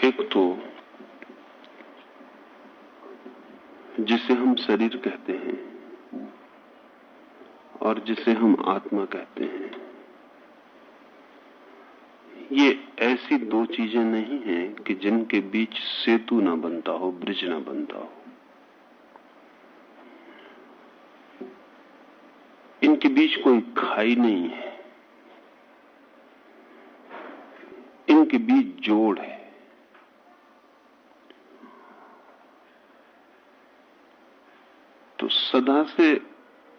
एक तो जिसे हम शरीर कहते हैं और जिसे हम आत्मा कहते हैं, ये ऐसी दो चीजें नहीं हैं कि जिनके बीच सेतु ना बनता हो, ब्रिज ना बनता हो। इनके बीच कोई खाई नहीं है, इनके बीच जोड़ है। तो सदा से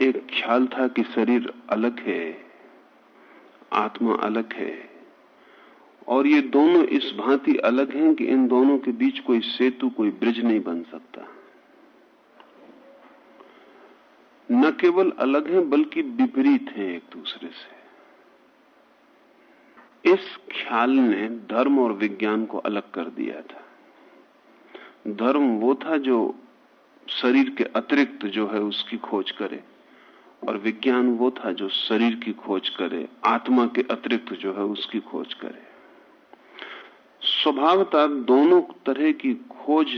एक ख्याल था कि शरीर अलग है, आत्मा अलग है, और ये दोनों इस भांति अलग हैं कि इन दोनों के बीच कोई सेतु, कोई ब्रिज नहीं बन सकता। न केवल अलग हैं बल्कि विपरीत हैं एक दूसरे से। इस ख्याल ने धर्म और विज्ञान को अलग कर दिया था। धर्म वो था जो शरीर के अतिरिक्त जो है उसकी खोज करे, और विज्ञान वो था जो शरीर की खोज करे, आत्मा के अतिरिक्त जो है उसकी खोज करे। स्वभावतः दोनों तरह की खोज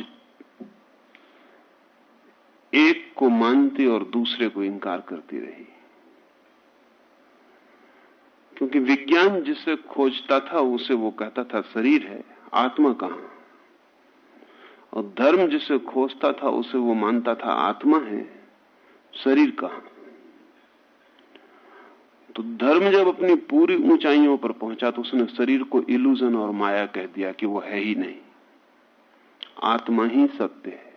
एक को मानती और दूसरे को इनकार करती रही, क्योंकि विज्ञान जिसे खोजता था उसे वो कहता था शरीर है, आत्मा कहां, और धर्म जिसे खोजता था उसे वो मानता था आत्मा है, शरीर कहां। तो धर्म जब अपनी पूरी ऊंचाइयों पर पहुंचा तो उसने शरीर को इल्यूजन और माया कह दिया कि वो है ही नहीं, आत्मा ही सत्य है,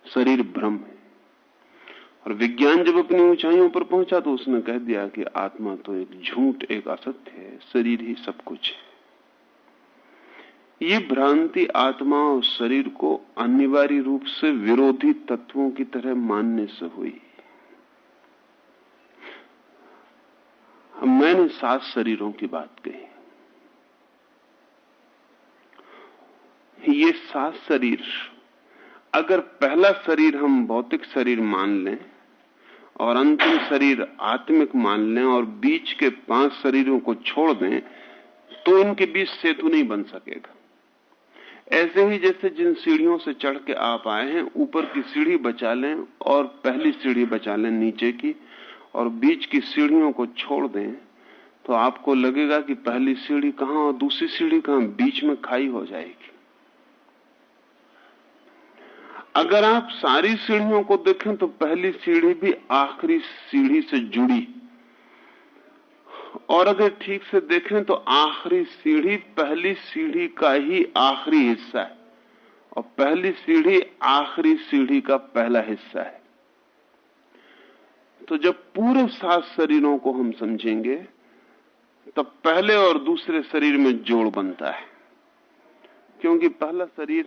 शरीर भ्रम है। और विज्ञान जब अपनी ऊंचाइयों पर पहुंचा तो उसने कह दिया कि आत्मा तो एक झूठ, एक असत्य है, शरीर ही सब कुछ है। ये भ्रांति आत्मा और शरीर को अनिवार्य रूप से विरोधी तत्वों की तरह मानने से हुई। मैंने 7 शरीरों की बात कही। ये 7 शरीर, अगर पहला शरीर हम भौतिक शरीर मान लें और अंतिम शरीर आत्मिक मान लें और बीच के 5 शरीरों को छोड़ दें, तो इनके बीच सेतु नहीं बन सकेगा। ऐसे ही जैसे जिन सीढ़ियों से चढ़ के आप आए हैं, ऊपर की सीढ़ी बचा लें और पहली सीढ़ी बचा लें नीचे की, और बीच की सीढ़ियों को छोड़ दें, तो आपको लगेगा कि पहली सीढ़ी कहां और दूसरी सीढ़ी कहां, बीच में खाई हो जाएगी। अगर आप सारी सीढ़ियों को देखें तो पहली सीढ़ी भी आखिरी सीढ़ी से जुड़ी, और अगर ठीक से देखें तो आखिरी सीढ़ी पहली सीढ़ी का ही आखिरी हिस्सा है, और पहली सीढ़ी आखिरी सीढ़ी का पहला हिस्सा है। तो जब पूरे 7 शरीरों को हम समझेंगे तब पहले और दूसरे शरीर में जोड़ बनता है, क्योंकि पहला शरीर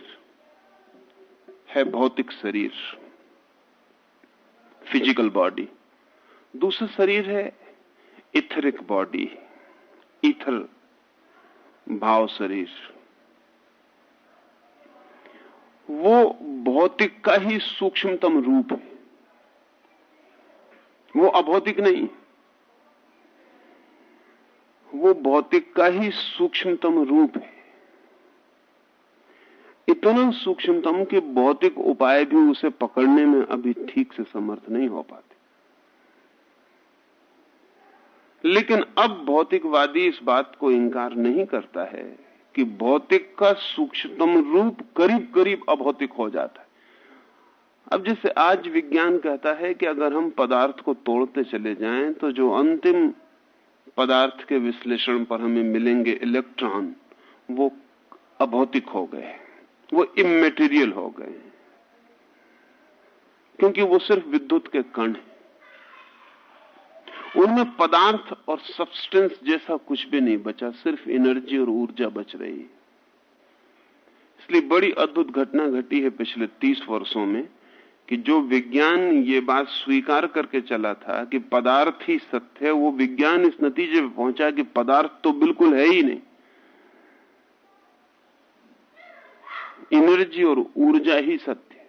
है भौतिक शरीर, फिजिकल बॉडी, दूसरा शरीर है इथरिक बॉडी, ईथर भाव शरीर। वो भौतिक का ही सूक्ष्मतम रूप है, वो अभौतिक नहीं, वो भौतिक का ही सूक्ष्मतम रूप है। इतना सूक्ष्मतम कि भौतिक उपाय भी उसे पकड़ने में अभी ठीक से समर्थ नहीं हो पाते। लेकिन अब भौतिकवादी इस बात को इंकार नहीं करता है कि भौतिक का सूक्ष्मतम रूप करीब करीब अभौतिक हो जाता है। अब जैसे आज विज्ञान कहता है कि अगर हम पदार्थ को तोड़ते चले जाएं तो जो अंतिम पदार्थ के विश्लेषण पर हमें मिलेंगे इलेक्ट्रॉन, वो अभौतिक हो गए, वो इमैटेरियल हो गए, क्योंकि वो सिर्फ विद्युत के कण हैं। उनमें पदार्थ और सब्सटेंस जैसा कुछ भी नहीं बचा, सिर्फ एनर्जी और ऊर्जा बच रही है। इसलिए बड़ी अद्भुत घटना घटी है पिछले 30 वर्षों में कि जो विज्ञान ये बात स्वीकार करके चला था कि पदार्थ ही सत्य है, वो विज्ञान इस नतीजे पर पहुंचा कि पदार्थ तो बिल्कुल है ही नहीं, एनर्जी और ऊर्जा ही सत्य है।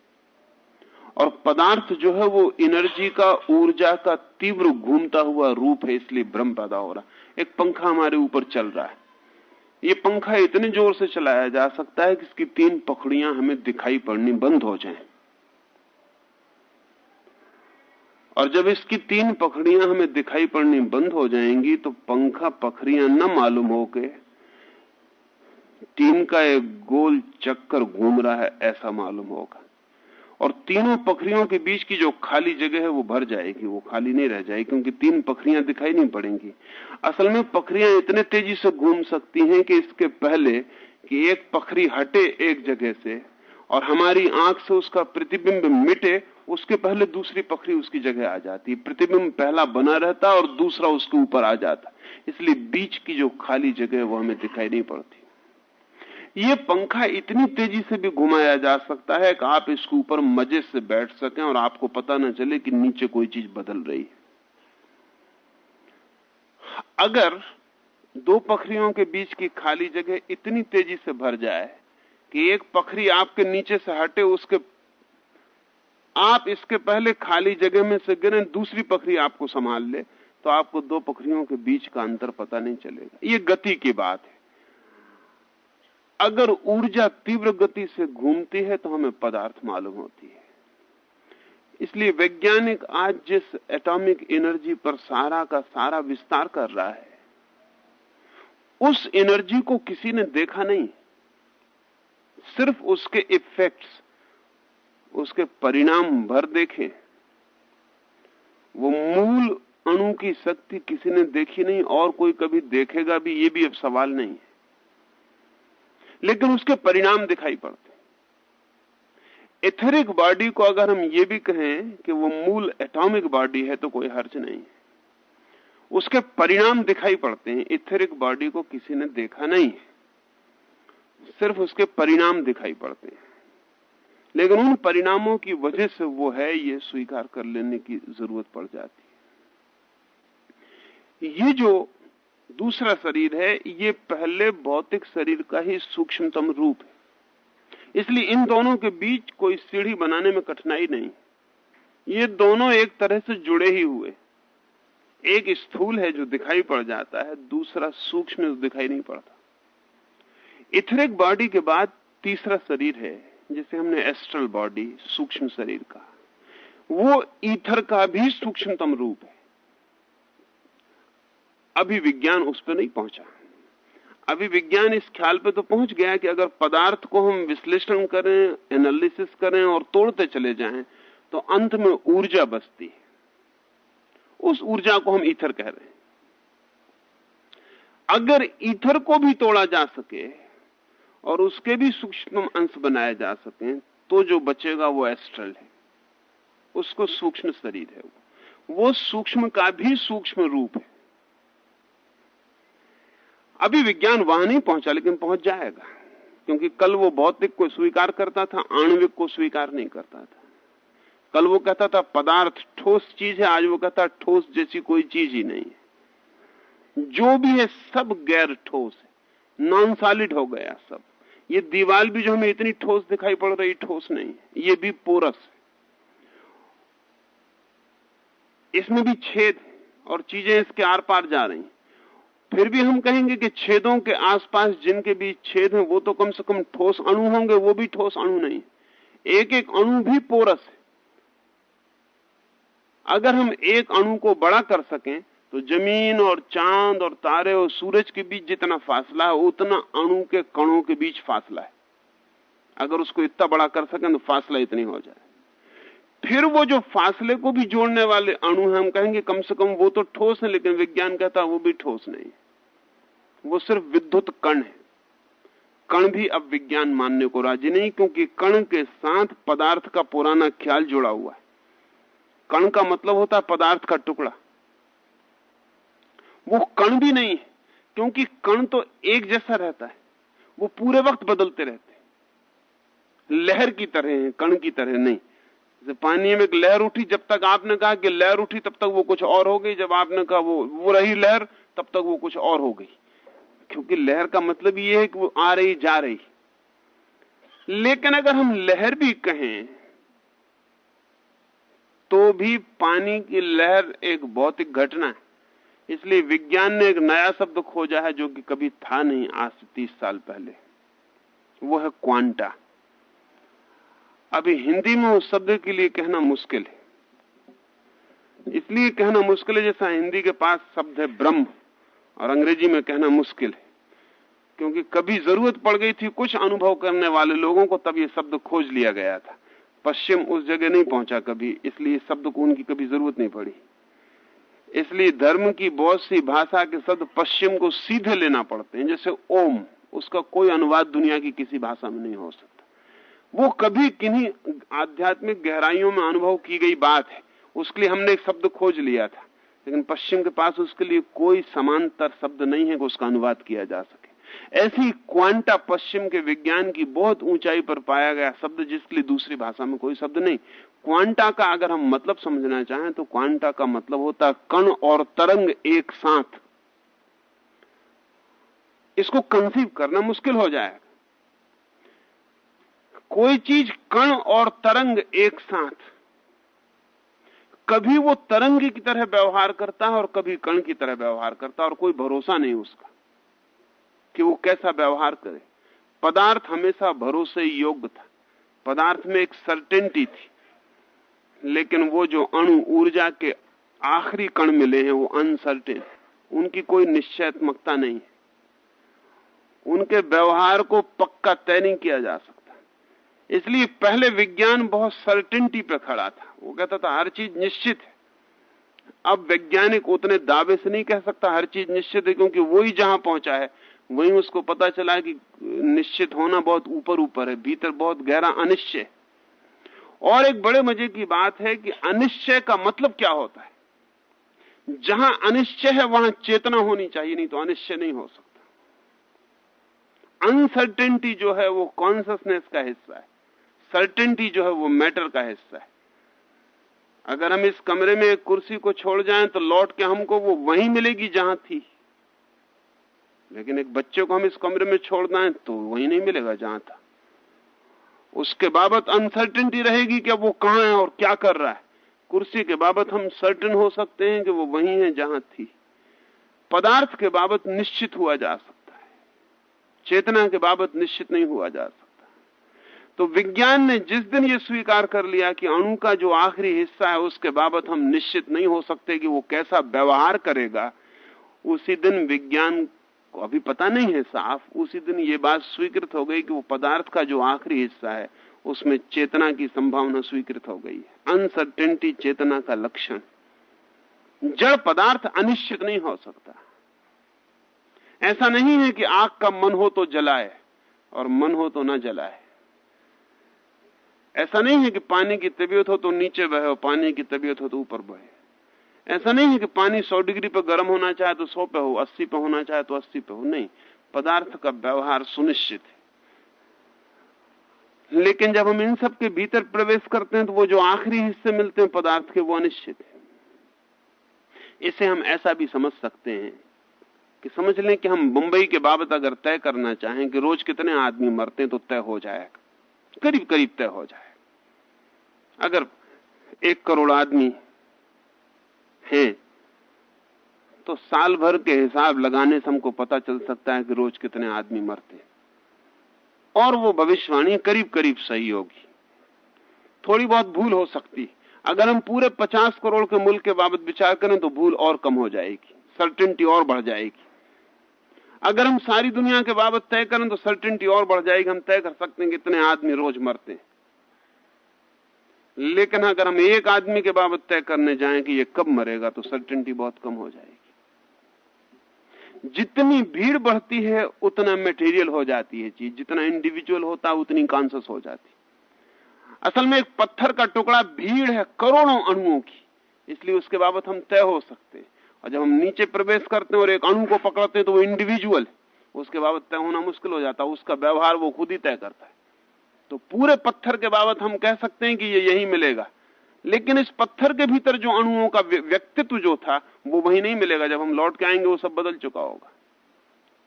और पदार्थ जो है वो एनर्जी का, ऊर्जा का तीव्र घूमता हुआ रूप है, इसलिए भ्रम पैदा हो रहा है। एक पंखा हमारे ऊपर चल रहा है, ये पंखा इतने जोर से चलाया जा सकता है कि इसकी 3 पखड़ियां हमें दिखाई पड़नी बंद हो जाएं। और जब इसकी 3 पखड़ियां हमें दिखाई पड़नी बंद हो जाएंगी तो पंखा पखड़ियां न मालूम होके 3 का एक गोल चक्कर घूम रहा है ऐसा मालूम होगा। और तीनों पखड़ियों के बीच की जो खाली जगह है वो भर जाएगी, वो खाली नहीं रह जाएगी, क्योंकि 3 पखड़ियां दिखाई नहीं पड़ेंगी। असल में पखड़ियां इतने तेजी से घूम सकती हैं कि इसके पहले कि एक पखड़ी हटे एक जगह से और हमारी आंख से उसका प्रतिबिंब मिटे, उसके पहले दूसरी पखड़ी उसकी जगह आ जाती है। प्रतिबिंब पहला बना रहता और दूसरा उसके ऊपर आ जाता, इसलिए बीच की जो खाली जगह है वो हमें दिखाई नहीं पड़ती। ये पंखा इतनी तेजी से भी घुमाया जा सकता है कि आप इसके ऊपर मजे से बैठ सकें और आपको पता न चले कि नीचे कोई चीज बदल रही है। अगर 2 पखड़ियों के बीच की खाली जगह इतनी तेजी से भर जाए कि एक पखड़ी आपके नीचे से हटे, उसके आप इसके पहले खाली जगह में से गिरे, दूसरी पखड़ी आपको संभाल ले, तो आपको 2 पखड़ियों के बीच का अंतर पता नहीं चलेगा। ये गति की बात है। अगर ऊर्जा तीव्र गति से घूमती है तो हमें पदार्थ मालूम होती है। इसलिए वैज्ञानिक आज जिस एटॉमिक एनर्जी पर सारा का सारा विस्तार कर रहा है, उस एनर्जी को किसी ने देखा नहीं, सिर्फ उसके इफेक्ट्स, उसके परिणाम भर देखे। वो मूल अणु की शक्ति किसी ने देखी नहीं और कोई कभी देखेगा भी, ये भी अब सवाल नहीं है, लेकिन उसके परिणाम दिखाई पड़ते। एथेरिक बॉडी को अगर हम ये भी कहें कि वो मूल एटॉमिक बॉडी है तो कोई हर्ज नहीं है, उसके परिणाम दिखाई पड़ते हैं। एथेरिक बॉडी को किसी ने देखा नहीं है, सिर्फ उसके परिणाम दिखाई पड़ते हैं, लेकिन उन परिणामों की वजह से वो है, ये स्वीकार कर लेने की जरूरत पड़ जाती है। ये जो दूसरा शरीर है, ये पहले भौतिक शरीर का ही सूक्ष्मतम रूप है, इसलिए इन दोनों के बीच कोई सीढ़ी बनाने में कठिनाई नहीं। ये दोनों एक तरह से जुड़े ही हुए, एक स्थूल है जो दिखाई पड़ जाता है, दूसरा सूक्ष्म जो दिखाई नहीं पड़ता। इथरिक बॉडी के बाद तीसरा शरीर है जिसे हमने एस्ट्रल बॉडी, सूक्ष्म शरीर का, वो ईथर का भी सूक्ष्मतम रूप है। अभी विज्ञान उस पर नहीं पहुंचा। अभी विज्ञान इस ख्याल पे तो पहुंच गया कि अगर पदार्थ को हम विश्लेषण करें, एनालिसिस करें और तोड़ते चले जाएं तो अंत में ऊर्जा बचती है। उस ऊर्जा को हम ईथर कह रहे हैं। अगर ईथर को भी तोड़ा जा सके और उसके भी सूक्ष्म अंश बनाए जा सके तो जो बचेगा वो एस्ट्रल है, उसको सूक्ष्म शरीर है। वो सूक्ष्म का भी सूक्ष्म रूप है। अभी विज्ञान वहां नहीं पहुंचा, लेकिन पहुंच जाएगा, क्योंकि कल वो भौतिक को स्वीकार करता था, आणविक को स्वीकार नहीं करता था। कल वो कहता था पदार्थ ठोस चीज है, आज वो कहता है ठोस जैसी कोई चीज ही नहीं है। जो भी है सब गैर ठोस है, नॉन सॉलिड हो गया सब। ये दीवार भी जो हमें इतनी ठोस दिखाई पड़ रही, ठोस नहीं है, ये भी पोरस है, इसमें भी छेद और चीजें इसके आर पार जा रही। फिर भी हम कहेंगे कि छेदों के आसपास जिनके बीच छेद हैं वो तो कम से कम ठोस अणु होंगे, वो भी ठोस अणु नहीं। एक एक अणु भी पोरस है। अगर हम एक अणु को बड़ा कर सकें तो जमीन और चांद और तारे और सूरज के बीच जितना फासला है उतना अणु के कणों के बीच फासला है। अगर उसको इतना बड़ा कर सकें तो फासला इतनी हो जाए। फिर वो जो फासले को भी जोड़ने वाले अणु हैं, हम कहेंगे कम से कम वो तो ठोस है, लेकिन विज्ञान कहता है वो भी ठोस नहीं, वो सिर्फ विद्युत कण है। कण भी अब विज्ञान मानने को राजी नहीं, क्योंकि कण के साथ पदार्थ का पुराना ख्याल जुड़ा हुआ है। कण का मतलब होता है पदार्थ का टुकड़ा। वो कण भी नहीं है, क्योंकि कण तो एक जैसा रहता है, वो पूरे वक्त बदलते रहते हैं। लहर की तरह है, कण की तरह नहीं। जैसे पानी में एक लहर उठी, जब तक आपने कहा कि लहर उठी तब तक वो कुछ और हो गई, जब आपने कहा वो रही लहर तब तक वो कुछ और हो गई। क्योंकि लहर का मतलब ये है कि वो आ रही जा रही। लेकिन अगर हम लहर भी कहें तो भी पानी की लहर एक भौतिक घटना है, इसलिए विज्ञान ने एक नया शब्द खोजा है जो कि कभी था नहीं आज से 30 साल पहले, वो है क्वांटा। अभी हिंदी में उस शब्द के लिए कहना मुश्किल है, इसलिए कहना मुश्किल है जैसा हिंदी के पास शब्द है ब्रह्म और अंग्रेजी में कहना मुश्किल है, क्योंकि कभी जरूरत पड़ गई थी कुछ अनुभव करने वाले लोगों को, तब ये शब्द खोज लिया गया था। पश्चिम उस जगह नहीं पहुंचा कभी, इसलिए शब्द को उनकी कभी जरूरत नहीं पड़ी। इसलिए धर्म की बहुत सी भाषा के शब्द पश्चिम को सीधे लेना पड़ते हैं, जैसे ओम, उसका कोई अनुवाद दुनिया की किसी भाषा में नहीं हो सकता। वो कभी किन्हीं आध्यात्मिक गहराइयों में अनुभव की गई बात है, उसके लिए हमने एक शब्द खोज लिया था, लेकिन पश्चिम के पास उसके लिए कोई समांतर शब्द नहीं है कि उसका अनुवाद किया जा सके। ऐसी क्वांटा पश्चिम के विज्ञान की बहुत ऊंचाई पर पाया गया शब्द, जिसके लिए दूसरी भाषा में कोई शब्द नहीं। क्वांटा का अगर हम मतलब समझना चाहें तो क्वांटा का मतलब होता है कण और तरंग एक साथ। इसको कंसीव करना मुश्किल हो जाएगा। कोई चीज कण और तरंग एक साथ, कभी वो तरंग की तरह व्यवहार करता है और कभी कण की तरह व्यवहार करता है, और कोई भरोसा नहीं उसका कि वो कैसा व्यवहार करे। पदार्थ हमेशा भरोसे योग्य था, पदार्थ में एक सर्टेनिटी थी, लेकिन वो जो अणु ऊर्जा के आखिरी कण मिले हैं वो अनसर्टेन, उनकी कोई निश्चयात्मकता नहीं है, उनके व्यवहार को पक्का तय नहीं किया जा सकता। इसलिए पहले विज्ञान बहुत सर्टेनिटी पे खड़ा था, वो कहता था हर चीज निश्चित है। अब वैज्ञानिक उतने दावे से नहीं कह सकता हर चीज निश्चित है, क्योंकि वही जहां पहुंचा है वहीं उसको पता चला है कि निश्चित होना बहुत ऊपर ऊपर है, भीतर बहुत गहरा अनिश्चय। और एक बड़े मजे की बात है कि अनिश्चय का मतलब क्या होता है। जहां अनिश्चय है वहां चेतना होनी चाहिए, नहीं तो अनिश्चय नहीं हो सकता। अनसर्टेनिटी जो है वो कॉन्शसनेस का हिस्सा है, सर्टेनिटी जो है वो मैटर का हिस्सा है। अगर हम इस कमरे में एक कुर्सी को छोड़ जाएं तो लौट के हमको वो वहीं मिलेगी जहां थी, लेकिन एक बच्चे को हम इस कमरे में छोड़ दें तो वहीं नहीं मिलेगा जहां था। उसके बाबत अनसर्टेनिटी रहेगी कि वो कहां है और क्या कर रहा है। कुर्सी के बाबत हम सर्टेन हो सकते हैं कि वो वहीं है जहां थी। पदार्थ के बाबत निश्चित हुआ जा सकता है, चेतना के बाबत निश्चित नहीं हुआ जा सकता। तो विज्ञान ने जिस दिन ये स्वीकार कर लिया कि अणु का जो आखिरी हिस्सा है उसके बाबत हम निश्चित नहीं हो सकते कि वो कैसा व्यवहार करेगा, उसी दिन विज्ञान को अभी पता नहीं है साफ, उसी दिन ये बात स्वीकृत हो गई कि वो पदार्थ का जो आखिरी हिस्सा है उसमें चेतना की संभावना स्वीकृत हो गई है। अनसर्टेनिटी चेतना का लक्षण। जड़ पदार्थ अनिश्चित नहीं हो सकता। ऐसा नहीं है कि आग का मन हो तो जलाए और मन हो तो ना जलाए। ऐसा नहीं है कि पानी की तबीयत हो तो नीचे बहे और पानी की तबीयत हो तो ऊपर बहे। ऐसा नहीं है कि पानी 100 डिग्री पर गर्म होना चाहे तो 100 पे हो, 80 पे होना चाहे तो 80 पे हो। नहीं, पदार्थ का व्यवहार सुनिश्चित है। लेकिन जब हम इन सब के भीतर प्रवेश करते हैं तो वो जो आखिरी हिस्से मिलते हैं पदार्थ के, वो अनिश्चित है। इसे हम ऐसा भी समझ सकते हैं कि समझ लें कि हम मुंबई के बाबत अगर तय करना चाहें कि रोज कितने आदमी मरते हैं तो तय हो जाएगा, करीब करीब तय हो जाएगा। अगर 1 करोड़ आदमी हैं तो साल भर के हिसाब लगाने से हमको पता चल सकता है कि रोज कितने आदमी मरते हैं, और वो भविष्यवाणी करीब करीब सही होगी। थोड़ी बहुत भूल हो सकती। अगर हम पूरे 50 करोड़ के मुल्क के बाबत विचार करें तो भूल और कम हो जाएगी, सर्टेनिटी और बढ़ जाएगी। अगर हम सारी दुनिया के बाबत तय करें तो सर्टेनिटी और बढ़ जाएगी। हम तय कर सकते हैं कि इतने आदमी रोज मरते हैं। लेकिन अगर हम एक आदमी के बाबत तय करने जाएं कि ये कब मरेगा तो सर्टेनिटी बहुत कम हो जाएगी। जितनी भीड़ बढ़ती है उतना मटेरियल हो जाती है चीज, जितना इंडिविजुअल होता है उतनी कॉन्शियस हो जाती है। असल में एक पत्थर का टुकड़ा भीड़ है करोड़ों अणुओं की, इसलिए उसके बाबत हम तय हो सकते हैं। और जब हम नीचे प्रवेश करते हैं और एक अणु को पकड़ते हैं तो वो इंडिविजुअल है, उसके बाबत तय होना मुश्किल हो जाता है। उसका व्यवहार वो खुद ही तय करता है। तो पूरे पत्थर के बाबत हम कह सकते हैं कि ये यही मिलेगा, लेकिन इस पत्थर के भीतर जो अणुओं का व्यक्तित्व जो था वो वही नहीं मिलेगा। जब हम लौट के आएंगे वो सब बदल चुका होगा,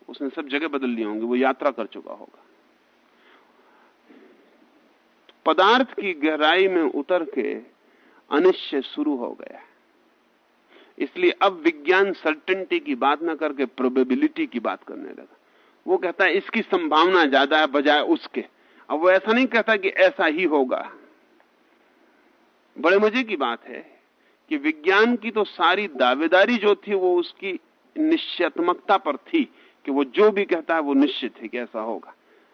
उसने सब जगह बदल ली होंगी, वो यात्रा कर चुका होगा। पदार्थ की गहराई में उतर के अनिश्चय शुरू हो गया। इसलिए अब विज्ञान सर्टेनिटी की बात ना करके प्रोबेबिलिटी की बात करने लगा। वो कहता है इसकी संभावना ज्यादा है बजाय उसके। अब वो ऐसा नहीं कहता कि ऐसा ही होगा। बड़े मजे की बात है कि विज्ञान की तो सारी दावेदारी जो थी वो उसकी निश्चयात्मकता पर थी कि वो जो भी कहता है वो निश्चित है कि ऐसा होगा।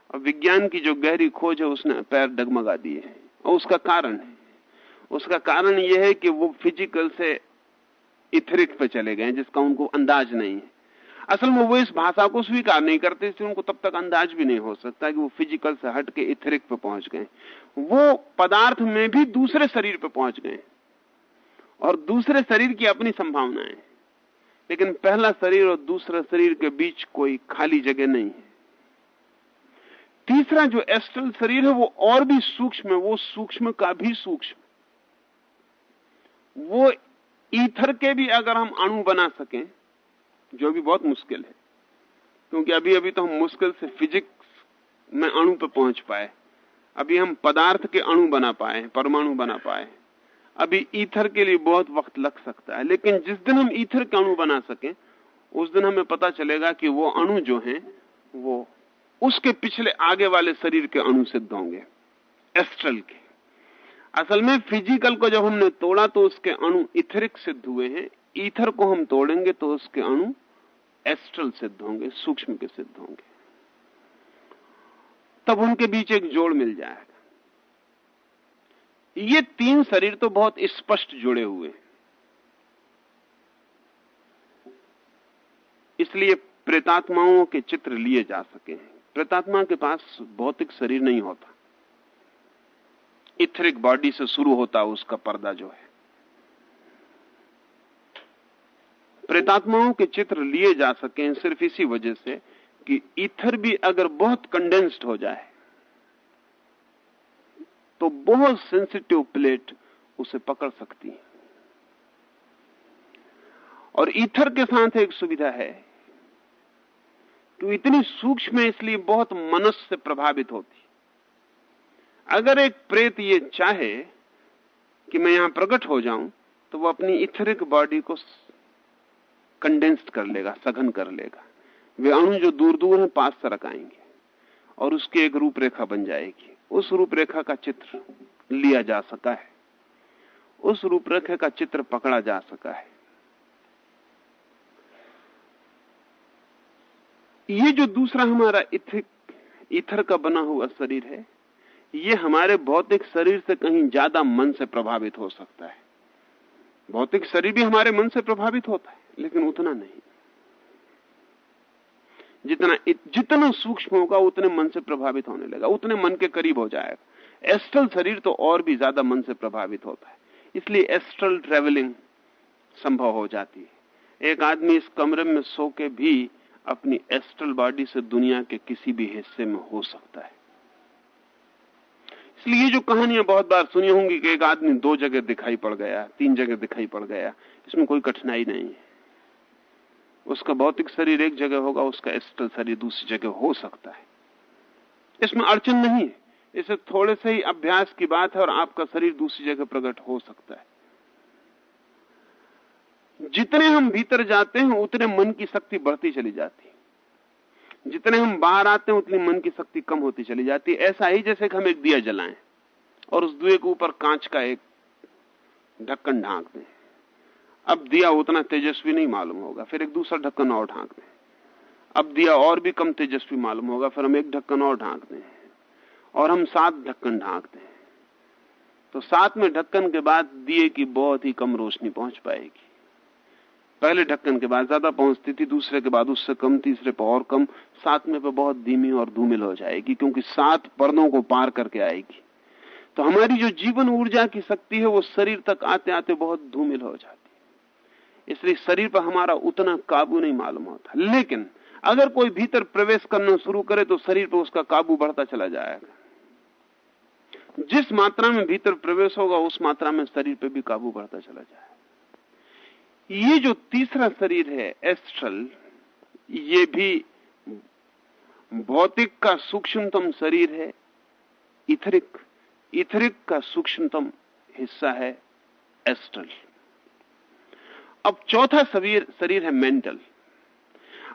और विज्ञान की जो गहरी खोज है उसने पैर डगमगा दिए हैं। और उसका कारण यह है कि वो फिजिकल से इथरिक पे चले गए जिसका उनको अंदाज नहीं है। असल में वो इस भाषा को स्वीकार नहीं करते, इसलिए उनको तब तक अंदाज भी नहीं हो सकता कि वो फिजिकल से हट के इथरिक पे पहुंच गए। वो पदार्थ में भी दूसरे शरीर पे पहुंच गए और दूसरे शरीर की अपनी संभावनाएं, लेकिन पहला शरीर और दूसरा शरीर के बीच कोई खाली जगह नहीं है। तीसरा जो एस्ट्रल शरीर है वो और भी सूक्ष्म है, वो सूक्ष्म का भी सूक्ष्म। वो ईथर के भी अगर हम अणु बना सकें, जो भी बहुत मुश्किल है, क्योंकि अभी तो हम मुश्किल से फिजिक्स में अणु पर पहुंच पाए, अभी हम पदार्थ के अणु बना पाए, परमाणु बना पाए, अभी ईथर के लिए बहुत वक्त लग सकता है। लेकिन जिस दिन हम ईथर के अणु बना सकें उस दिन हमें पता चलेगा कि वो अणु जो हैं वो उसके पिछले आगे वाले शरीर के अणु सिद्ध होंगे, एस्ट्रल के। असल में फिजिकल को जब हमने तोड़ा तो उसके अणु इथरिक सिद्ध हुए हैं, ईथर को हम तोड़ेंगे तो उसके अणु एस्ट्रल सिद्ध होंगे, सूक्ष्म के सिद्ध होंगे। तब उनके बीच एक जोड़ मिल जाएगा। ये तीन शरीर तो बहुत स्पष्ट जुड़े हुए हैं, इसलिए प्रेतात्माओं के चित्र लिए जा सके हैं। प्रेतात्मा के पास भौतिक शरीर नहीं होता, इथरिक बॉडी से शुरू होता उसका पर्दा जो है। प्रेतात्माओं के चित्र लिए जा सके सिर्फ इसी वजह से कि ईथर भी अगर बहुत कंडेंस्ड हो जाए तो बहुत सेंसिटिव प्लेट उसे पकड़ सकती है। और ईथर के साथ एक सुविधा है कि इतनी सूक्ष्म है इसलिए बहुत मनस से प्रभावित होती। अगर एक प्रेत ये चाहे कि मैं यहां प्रकट हो जाऊं तो वो अपनी इथरिक बॉडी को कंडेंस्ड कर लेगा, सघन कर लेगा। वे अणु जो दूर दूर हैं पास सरक आएंगे और उसकी एक रूपरेखा बन जाएगी। उस रूपरेखा का चित्र लिया जा सका है, उस रूपरेखा का चित्र पकड़ा जा सका है। ये जो दूसरा हमारा ईथर का बना हुआ शरीर है, ये हमारे भौतिक शरीर से कहीं ज्यादा मन से प्रभावित हो सकता है। भौतिक शरीर भी हमारे मन से प्रभावित होता है, लेकिन उतना नहीं। जितना सूक्ष्म होगा उतने मन से प्रभावित होने लगा, उतने मन के करीब हो जाएगा। एस्ट्रल शरीर तो और भी ज्यादा मन से प्रभावित होता है, इसलिए एस्ट्रल ट्रेवलिंग संभव हो जाती है। एक आदमी इस कमरे में सो के भी अपनी एस्ट्रल बॉडी से दुनिया के किसी भी हिस्से में हो सकता है। इसलिए ये जो कहानियां बहुत बार सुनी होंगी कि एक आदमी 2 जगह दिखाई पड़ गया, 3 जगह दिखाई पड़ गया, इसमें कोई कठिनाई नहीं है। उसका भौतिक शरीर एक जगह होगा, उसका एस्ट्रल शरीर दूसरी जगह हो सकता है, इसमें अड़चन नहीं है। इसे थोड़े से ही अभ्यास की बात है और आपका शरीर दूसरी जगह प्रकट हो सकता है। जितने हम भीतर जाते हैं उतने मन की शक्ति बढ़ती चली जाती है, जितने हम बाहर आते हैं उतनी मन की शक्ति कम होती चली जाती है। ऐसा ही जैसे कि हम एक दिया जलाएं और उस दिए के ऊपर कांच का एक ढक्कन ढांक दें। अब दिया उतना तेजस्वी नहीं मालूम होगा, फिर एक दूसरा ढक्कन और ढांक दें। अब दिया और भी कम तेजस्वी मालूम होगा, फिर हम एक ढक्कन और ढांक दें और हम 7 ढक्कन ढांक दें। तो 7वें ढक्कन के बाद दिए की बहुत ही कम रोशनी पहुंच पाएगी। पहले ढक्कन के बाद ज्यादा पहुंचती थी, दूसरे के बाद उससे कम, तीसरे पर और कम, 7वें पे बहुत धीमी और धूमिल हो जाएगी, क्योंकि 7 पर्दों को पार करके आएगी। तो हमारी जो जीवन ऊर्जा की शक्ति है वो शरीर तक आते आते बहुत धूमिल हो जाती है, इसलिए शरीर पर हमारा उतना काबू नहीं मालूम होता। लेकिन अगर कोई भीतर प्रवेश करना शुरू करे तो शरीर पर उसका काबू बढ़ता चला जाएगा। जिस मात्रा में भीतर प्रवेश होगा उस मात्रा में शरीर पर भी काबू बढ़ता चला जाएगा। ये जो तीसरा शरीर है एस्ट्रल, ये भी भौतिक का सूक्ष्मतम शरीर है। इथरिक का सूक्ष्मतम हिस्सा है एस्ट्रल। अब चौथा शरीर है मेंटल।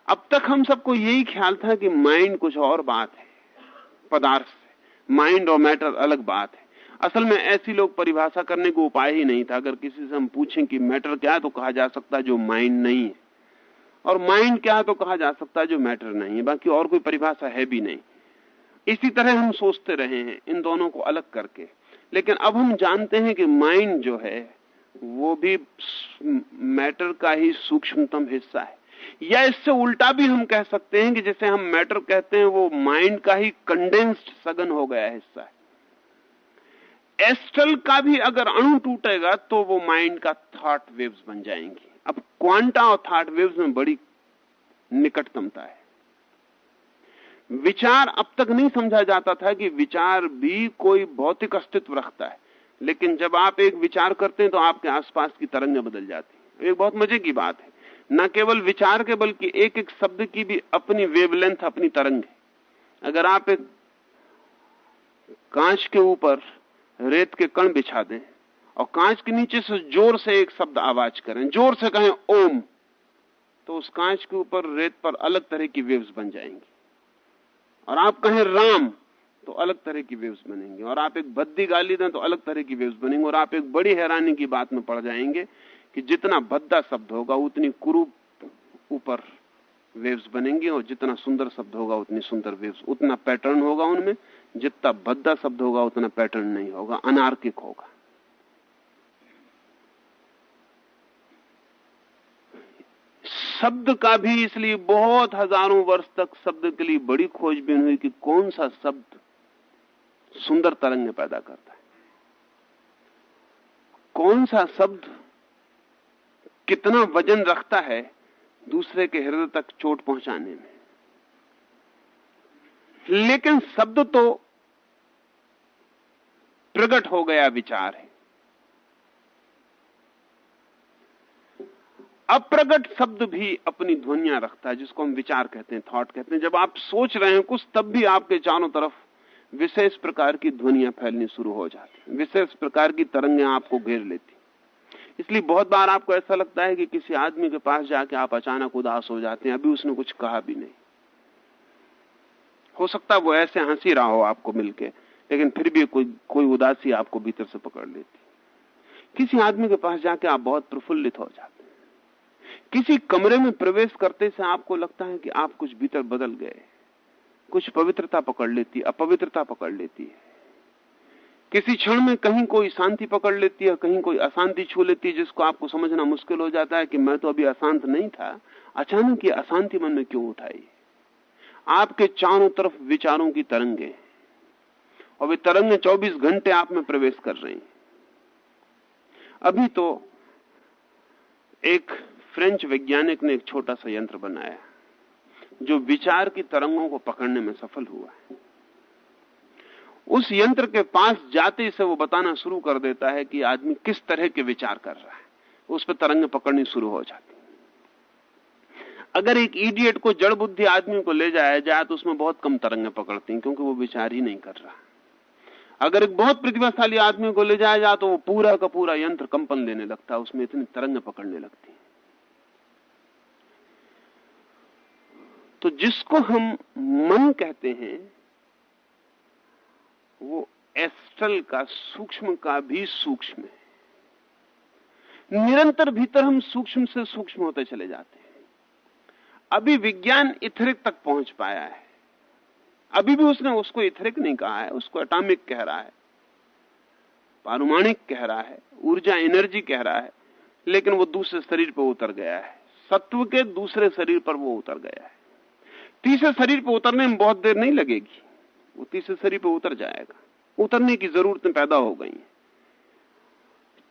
अब तक हम सबको यही ख्याल था कि माइंड कुछ और बात है पदार्थ से, माइंड और मैटर अलग बात है। असल में ऐसी लोग परिभाषा करने को उपाय ही नहीं था। अगर किसी से हम पूछें कि मैटर क्या है तो कहा जा सकता है जो माइंड नहीं है, और माइंड क्या है तो कहा जा सकता है जो मैटर नहीं है। बाकी और कोई परिभाषा है भी नहीं। इसी तरह हम सोचते रहे हैं इन दोनों को अलग करके। लेकिन अब हम जानते हैं कि माइंड जो है वो भी मैटर का ही सूक्ष्मतम हिस्सा है, या इससे उल्टा भी हम कह सकते हैं कि जैसे हम मैटर कहते हैं वो माइंड का ही कंडेंस्ड सघन हो गया हिस्सा है। एस्ट्रल का भी अगर अणु टूटेगा तो वो माइंड का थॉट वेव्स बन जाएंगी। अब क्वांटा और थॉट वेव्स में बड़ी निकटतमता है। विचार अब तक नहीं समझा जाता था कि विचार भी कोई भौतिक अस्तित्व रखता है, लेकिन जब आप एक विचार करते हैं तो आपके आसपास की तरंगें बदल जाती हैं। एक बहुत मजे की बात है, न केवल विचार के बल्कि एक एक शब्द की भी अपनी वेवलेंथ, अपनी तरंग है। अगर आप एक कांच के ऊपर रेत के कण बिछा दें और कांच के नीचे से जोर से एक शब्द आवाज करें, जोर से कहें ओम, तो उस कांच के ऊपर रेत पर अलग तरह की वेव्स बन जाएंगी। और आप कहें राम तो अलग तरह की वेव्स बनेंगी, और आप एक भद्दी गाली दें तो अलग तरह की वेव्स बनेंगी। और आप एक बड़ी हैरानी की बात में पड़ जाएंगे कि जितना भद्दा शब्द होगा उतनी कुरूप ऊपर वेव्स बनेंगी, और जितना सुंदर शब्द होगा उतनी सुंदर वेव्स। उतना पैटर्न होगा उनमें, जितना भद्दा शब्द होगा उतना पैटर्न नहीं होगा, अनार्किक होगा। शब्द का भी इसलिए बहुत हजारों वर्ष तक शब्द के लिए बड़ी खोजबीन हुई कि कौन सा शब्द सुंदर तरंगें पैदा करता है, कौन सा शब्द कितना वजन रखता है दूसरे के हृदय तक चोट पहुंचाने में। लेकिन शब्द तो प्रकट हो गया विचार है। अप्रगट शब्द भी अपनी ध्वनियां रखता है, जिसको हम विचार कहते हैं, थॉट कहते हैं। जब आप सोच रहे हैं कुछ, तब भी आपके चारों तरफ विशेष प्रकार की ध्वनियां फैलनी शुरू हो जाती हैं, विशेष प्रकार की तरंगें आपको घेर लेती। इसलिए बहुत बार आपको ऐसा लगता है कि किसी आदमी के पास जाके आप अचानक उदास हो जाते हैं, अभी उसने कुछ कहा भी नहीं। हो सकता है वो ऐसे हंसी रहा हो आपको मिलके, लेकिन फिर भी कोई उदासी आपको भीतर से पकड़ लेती। किसी आदमी के पास जाके आप बहुत प्रफुल्लित हो जाते हैं। किसी कमरे में प्रवेश करते से आपको लगता है कि आप कुछ भीतर बदल गए, कुछ पवित्रता पकड़ लेती, अपवित्रता पकड़ लेती है। किसी क्षण में कहीं कोई शांति पकड़ लेती है, कहीं कोई अशांति छू लेती है, जिसको आपको समझना मुश्किल हो जाता है कि मैं तो अभी अशांत नहीं था, अचानक ये अशांति मन में क्यों उठाई। आपके चारों तरफ विचारों की तरंगें, और वे तरंगें 24 घंटे आप में प्रवेश कर रही हैं। अभी तो एक फ्रेंच वैज्ञानिक ने एक छोटा सा यंत्र बनाया जो विचार की तरंगों को पकड़ने में सफल हुआ है। उस यंत्र के पास जाते से वो बताना शुरू कर देता है कि आदमी किस तरह के विचार कर रहा है, उस पर तरंगें पकड़नी शुरू हो जाती। अगर एक इडियट को, जड़ बुद्धि आदमी को ले जाया जाए तो उसमें बहुत कम तरंगें पकड़ती हैं, क्योंकि वो विचार ही नहीं कर रहा। अगर एक बहुत प्रतिभाशाली आदमी को ले जाया जाए तो वो पूरा का पूरा यंत्र कंपन लेने लगता है, उसमें इतनी तरंगें पकड़ने लगती। तो जिसको हम मन कहते हैं वो एस्ट्रल का, सूक्ष्म का भी सूक्ष्म है। निरंतर भीतर हम सूक्ष्म से सूक्ष्म होते चले जाते हैं। अभी विज्ञान इथरिक तक पहुंच पाया है, अभी भी उसने उसको इथरिक नहीं कहा है, उसको एटॉमिक कह रहा है, पारमाणिक कह रहा है, ऊर्जा एनर्जी कह रहा है, लेकिन वो दूसरे शरीर पर उतर गया है। सत्व के दूसरे शरीर पर वो उतर गया है। तीसरे शरीर पर उतरने में बहुत देर नहीं लगेगी, वो तीसरे शरीर पर उतर जाएगा। उतरने की जरूरतें पैदा हो गई हैं।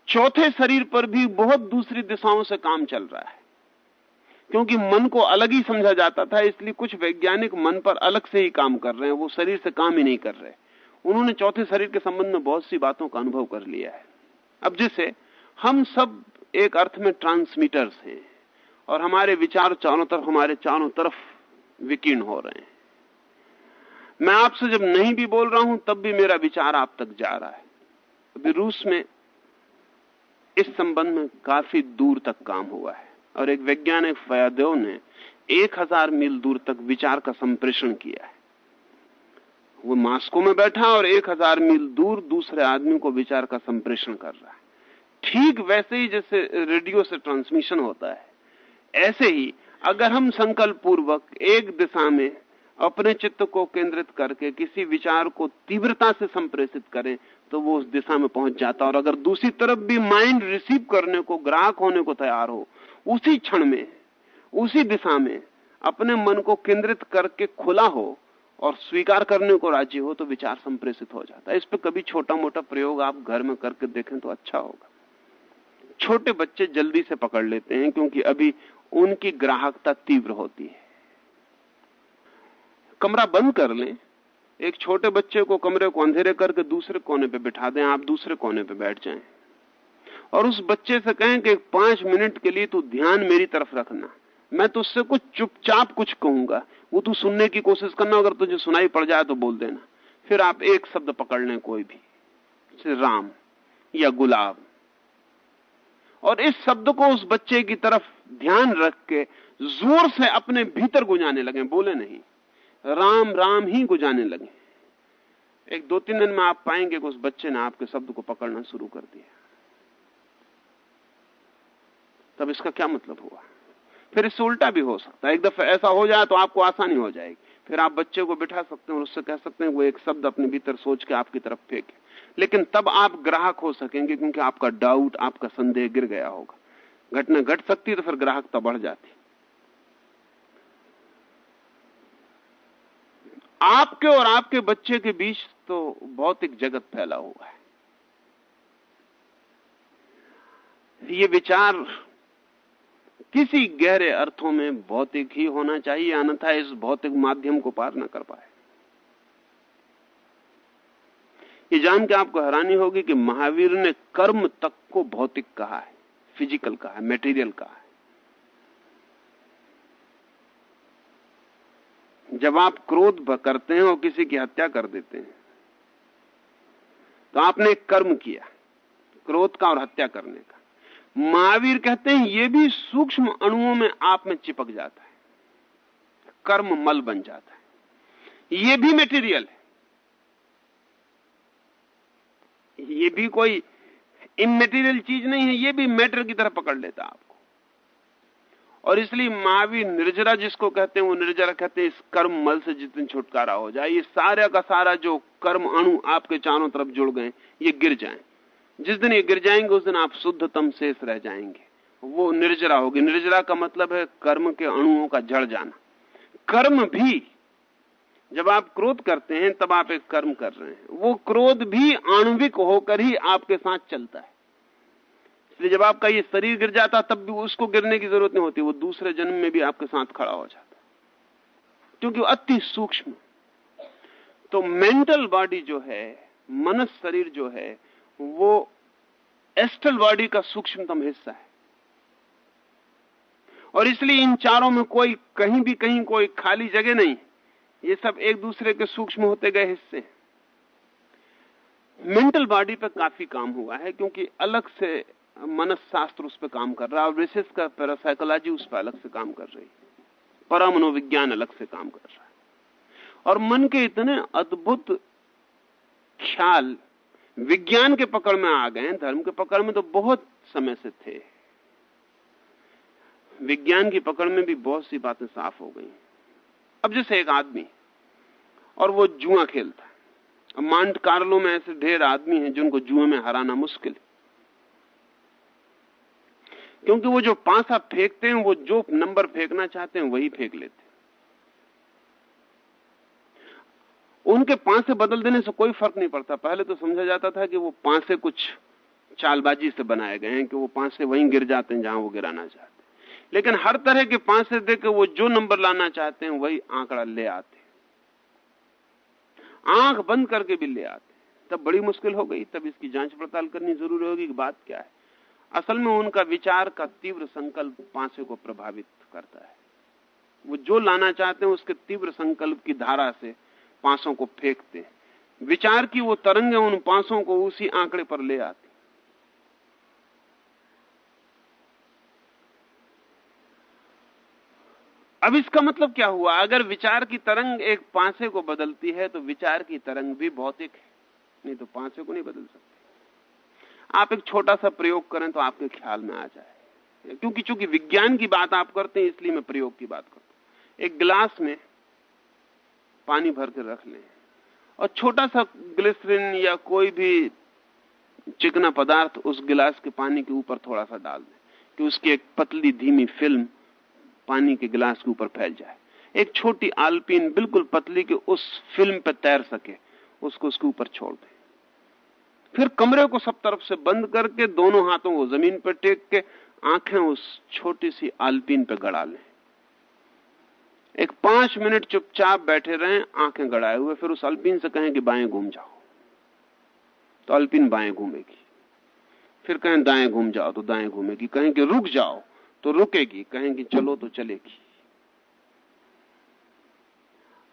चौथे शरीर पर भी बहुत दूसरी दिशाओं से काम चल रहा है, क्योंकि मन को अलग ही समझा जाता था, इसलिए कुछ वैज्ञानिक मन पर अलग से ही काम कर रहे हैं, वो शरीर से काम ही नहीं कर रहे। उन्होंने चौथे शरीर के संबंध में बहुत सी बातों का अनुभव कर लिया है। अब जैसे हम सब एक अर्थ में ट्रांसमीटर्स हैं, और हमारे विचार हमारे चारों तरफ विकीर्ण हो रहे हैं। मैं आपसे जब नहीं भी बोल रहा हूं तब भी मेरा विचार आप तक जा रहा है। अभी रूस में इस संबंध में काफी दूर तक काम हुआ है और एक वैज्ञानिक फयादेव ने 1000 मील दूर तक विचार का संप्रेषण किया है। वो मॉस्को में बैठा और 1000 मील दूर दूसरे आदमी को विचार का संप्रेषण कर रहा है। ठीक वैसे ही जैसे रेडियो से ट्रांसमिशन होता है, ऐसे ही अगर हम संकल्प पूर्वक एक दिशा में अपने चित्त को केंद्रित करके किसी विचार को तीव्रता से संप्रेषित करें तो वो उस दिशा में पहुंच जाता है। और अगर दूसरी तरफ भी माइंड रिसीव करने को, ग्राहक होने को तैयार हो, उसी क्षण में उसी दिशा में अपने मन को केंद्रित करके खुला हो और स्वीकार करने को राजी हो, तो विचार संप्रेषित हो जाता है। इस पर कभी छोटा मोटा प्रयोग आप घर में करके देखें तो अच्छा होगा। छोटे बच्चे जल्दी से पकड़ लेते हैं क्योंकि अभी उनकी ग्राहकता तीव्र होती है। कमरा बंद कर लें, एक छोटे बच्चे को कमरे को अंधेरे करके दूसरे कोने पे बिठा दें, आप दूसरे कोने पे बैठ जाएं और उस बच्चे से कहें कि 5 मिनट के लिए तू ध्यान मेरी तरफ रखना, मैं तुझसे कुछ चुपचाप कुछ कहूंगा, वो तू सुनने की कोशिश करना, अगर तुझे सुनाई पड़ जाए तो बोल देना। फिर आप एक शब्द पकड़ लें, कोई भी, जैसे राम या गुलाब, और इस शब्द को उस बच्चे की तरफ ध्यान रख के जोर से अपने भीतर गुंजाने लगे, बोले नहीं, राम राम ही गुंजाने लगे। एक 2-3 दिन में आप पाएंगे कि उस बच्चे ने आपके शब्द को पकड़ना शुरू कर दिया। तब इसका क्या मतलब हुआ? फिर इससे उल्टा भी हो सकता है। एक दफा ऐसा हो जाए तो आपको आसानी हो जाएगी, फिर आप बच्चे को बिठा सकते हैं और उससे कह सकते हैं वो एक शब्द अपने भीतर सोच के आपकी तरफ फेंके। लेकिन तब आप ग्राहक हो सकेंगे क्योंकि आपका डाउट, आपका संदेह गिर गया होगा। घटना घट सकती तो फिर ग्राहकता बढ़ जाती। आपके और आपके बच्चे के बीच तो भौतिक जगत फैला हुआ है। ये विचार किसी गहरे अर्थों में भौतिक ही होना चाहिए, अन्यथा इस भौतिक माध्यम को पार न कर पाए। ये जान के आपको हैरानी होगी कि महावीर ने कर्म तक को भौतिक कहा है, फिजिकल कहा है, मेटीरियल कहा है। जब आप क्रोध करते हैं और किसी की हत्या कर देते हैं तो आपने एक कर्म किया, क्रोध का और हत्या करने का। महावीर कहते हैं ये भी सूक्ष्म अणुओं में आप में चिपक जाता है, कर्म मल बन जाता है। ये भी मटेरियल है, ये भी कोई इमैटेरियल चीज नहीं है, ये भी मैटर की तरह पकड़ लेता है आपको। और इसलिए महावीर निर्जरा जिसको कहते हैं, वो निर्जरा कहते हैं इस कर्म मल से जितने छुटकारा हो जाए, ये सारा का सारा जो कर्म अणु आपके चारों तरफ जुड़ गए ये गिर जाएं। जिस दिन ये गिर जाएंगे उस दिन आप शुद्धतम शेष रह जाएंगे, वो निर्जरा होगी। निर्जरा का मतलब है कर्म के अणुओं का जड़ जाना। कर्म भी, जब आप क्रोध करते हैं तब आप एक कर्म कर रहे हैं, वो क्रोध भी आणविक होकर ही आपके साथ चलता है। इसलिए जब आपका ये शरीर गिर जाता तब भी उसको गिरने की जरूरत नहीं होती, वो दूसरे जन्म में भी आपके साथ खड़ा हो जाता, क्योंकि वो अति सूक्ष्म। तो मेंटल बॉडी जो है, मनस शरीर जो है, वो एस्ट्रल बॉडी का सूक्ष्मतम हिस्सा है। और इसलिए इन चारों में कोई कहीं भी कहीं कोई खाली जगह नहीं, ये सब एक दूसरे के सूक्ष्म होते गए हिस्से। मेंटल बॉडी पर काफी काम हुआ है क्योंकि अलग से मनसशास्त्र उस पर काम कर रहा है और विशेषकर पैरासाइकोलॉजी उस पर अलग से काम कर रही है, परामनोविज्ञान अलग से काम कर रहा है। और मन के इतने अद्भुत ख्याल विज्ञान के पकड़ में आ गए, धर्म के पकड़ में तो बहुत समय से थे, विज्ञान की पकड़ में भी बहुत सी बातें साफ हो गई। अब जैसे एक आदमी और वो जुआ खेलता है, अब मांट कार्लो में ऐसे ढेर आदमी हैं जिनको जुए में हराना मुश्किल है, क्योंकि वो जो पांसा फेंकते हैं वो जो नंबर फेंकना चाहते हैं वही फेंक लेते हैं। उनके पांसे बदल देने से कोई फर्क नहीं पड़ता। पहले तो समझा जाता था कि वो पांसे कुछ चालबाजी से बनाए गए हैं कि वो पांसे वहीं गिर जाते हैं जहां वो गिराना चाहते हैं, लेकिन हर तरह के पांसे देकर वो जो नंबर लाना चाहते हैं वही आंकड़ा ले आते, आंख बंद करके भी ले आते। तब बड़ी मुश्किल हो गई, तब इसकी जांच पड़ताल करनी जरूरी होगी कि बात क्या है। असल में उनका विचार का तीव्र संकल्प पांसे को प्रभावित करता है। वो जो लाना चाहते हैं उसके तीव्र संकल्प की धारा से पांसों को फेंकते हैं। विचार की वो तरंगें उन पांसों को उसी आंकड़े पर ले आती। अब इसका मतलब क्या हुआ? अगर विचार की तरंग एक पांसे को बदलती है तो विचार की तरंग भी भौतिक है, नहीं तो पांसे को नहीं बदल सकती। आप एक छोटा सा प्रयोग करें तो आपके ख्याल में आ जाए, क्योंकि चूंकि विज्ञान की बात आप करते हैं इसलिए मैं प्रयोग की बात करता हूं। एक गिलास में पानी भर के रख लें और छोटा सा ग्लिसरीन या कोई भी चिकना पदार्थ उस गिलास के पानी के ऊपर थोड़ा सा डाल दें कि उसकी एक पतली धीमी फिल्म पानी के गिलास के ऊपर फैल जाए। एक छोटी आलपीन बिल्कुल पतली के उस फिल्म पर तैर सके, उसको उसके ऊपर छोड़ दें। फिर कमरे को सब तरफ से बंद करके दोनों हाथों को जमीन पर टेक के आंखें उस छोटी सी आलपीन पर गड़ा लें। एक 5 मिनट चुपचाप बैठे रहें आंखें गड़ाए हुए, फिर उस अल्पीन से कहें कि बाएं घूम जाओ, तो अल्पीन बाएं घूमेगी। फिर कहें दाएं घूम जाओ तो दाएं घूमेगी। कहें कि रुक जाओ तो रुकेगी। कहें कि चलो तो चलेगी।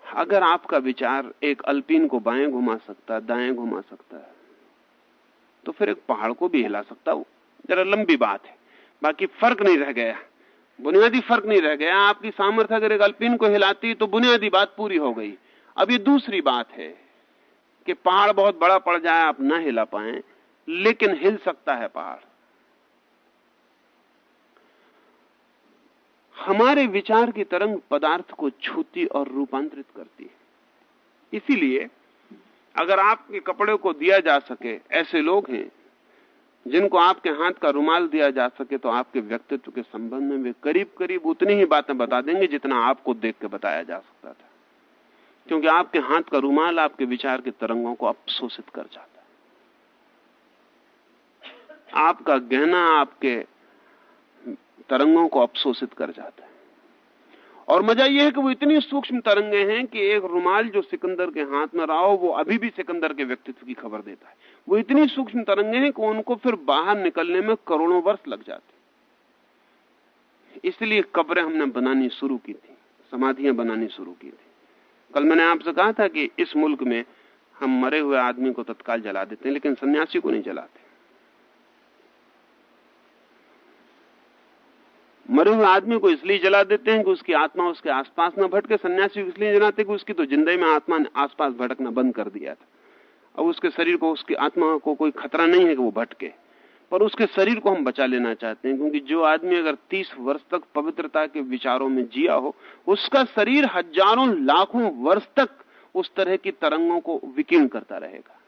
अगर आपका विचार एक अल्पीन को बाएं घुमा सकता है, दाएं घुमा सकता है, तो फिर एक पहाड़ को भी हिला सकता है। जरा लंबी बात है, बाकी फर्क नहीं रह गया, बुनियादी फर्क नहीं रह गया। आपकी सामर्थ्य अगर एक अल्पीन को हिलाती तो बुनियादी बात पूरी हो गई। अब ये दूसरी बात है कि पहाड़ बहुत बड़ा पड़ जाए, आप ना हिला पाए, लेकिन हिल सकता है पहाड़। हमारे विचार की तरंग पदार्थ को छूती और रूपांतरित करती है। इसीलिए अगर आपके कपड़े को दिया जा सके, ऐसे लोग हैं जिनको आपके हाथ का रुमाल दिया जा सके, तो आपके व्यक्तित्व के संबंध में वे करीब करीब उतनी ही बातें बता देंगे जितना आपको देख के बताया जा सकता था, क्योंकि आपके हाथ का रुमाल आपके विचार की तरंगों को अवशोषित कर जाता है। आपका गहना आपके तरंगों को अवशोषित कर जाता है। और मजा यह है कि वो इतनी सूक्ष्म तरंगे हैं कि एक रुमाल जो सिकंदर के हाथ में रहा हो वो अभी भी सिकंदर के व्यक्तित्व की खबर देता है। वो इतनी सूक्ष्म तरंगे हैं कि उनको फिर बाहर निकलने में करोड़ों वर्ष लग जाते। इसलिए कब्रें हमने बनानी शुरू की थी, समाधियां बनानी शुरू की थी। कल मैंने आपसे कहा था कि इस मुल्क में हम मरे हुए आदमी को तत्काल जला देते हैं, लेकिन सन्यासी को नहीं जलाते। मरे हुए आदमी को इसलिए जला देते हैं कि उसकी आत्मा उसके आसपास न भटके। सन्यासी को इसलिए जलाते कि उसकी तो जिंदगी में आत्मा ने आसपास भटकना बंद कर दिया था। अब उसके शरीर को, उसकी आत्मा को कोई खतरा नहीं है कि वो भटके, पर उसके शरीर को हम बचा लेना चाहते हैं। क्योंकि जो आदमी अगर 30 वर्ष तक पवित्रता के विचारों में जिया हो, उसका शरीर हजारों लाखों वर्ष तक उस तरह की तरंगों को विकीर्ण करता रहेगा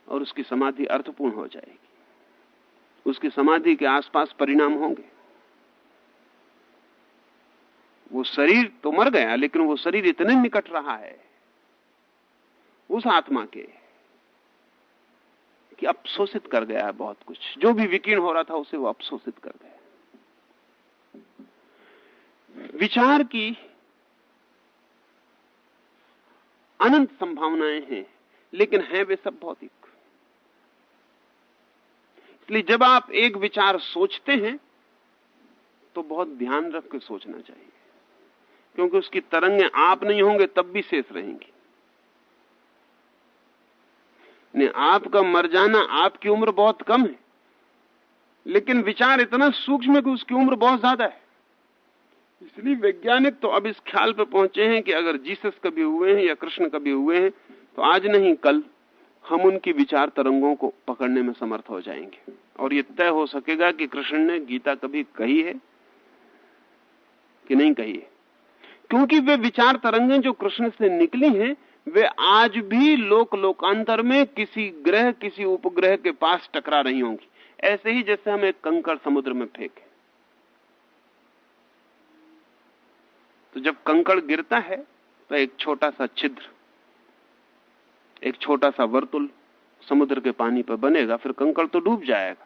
और उसकी समाधि अर्थपूर्ण हो जाएगी। उसकी समाधि के आसपास परिणाम होंगे। वो शरीर तो मर गया, लेकिन वो शरीर इतने निकट रहा है उस आत्मा के कि अवशोषित कर गया है बहुत कुछ। जो भी विकीर्ण हो रहा था उसे वो अवशोषित कर गया। विचार की अनंत संभावनाएं हैं, लेकिन हैं वे सब भौतिक। इसलिए जब आप एक विचार सोचते हैं तो बहुत ध्यान रख के सोचना चाहिए, क्योंकि उसकी तरंगें आप नहीं होंगे तब भी शेष रहेंगी। नहीं, आपका मर जाना, आपकी उम्र बहुत कम है, लेकिन विचार इतना सूक्ष्म है कि उसकी उम्र बहुत ज्यादा है। इसलिए वैज्ञानिक तो अब इस ख्याल पर पहुंचे हैं कि अगर जीसस कभी हुए हैं या कृष्ण कभी हुए हैं तो आज नहीं कल हम उनकी विचार तरंगों को पकड़ने में समर्थ हो जाएंगे। और यह तय हो सकेगा कि कृष्ण ने गीता कभी कही है कि नहीं कही है, क्योंकि वे विचार तरंगें जो कृष्ण से निकली हैं वे आज भी लोकांतर में किसी ग्रह, किसी उपग्रह के पास टकरा रही होंगी। ऐसे ही जैसे हम एक कंकड़ समुद्र में फेंके, तो जब कंकड़ गिरता है तो एक छोटा सा छिद्र, एक छोटा सा वर्तुल समुद्र के पानी पर बनेगा, फिर कंकड़ तो डूब जाएगा।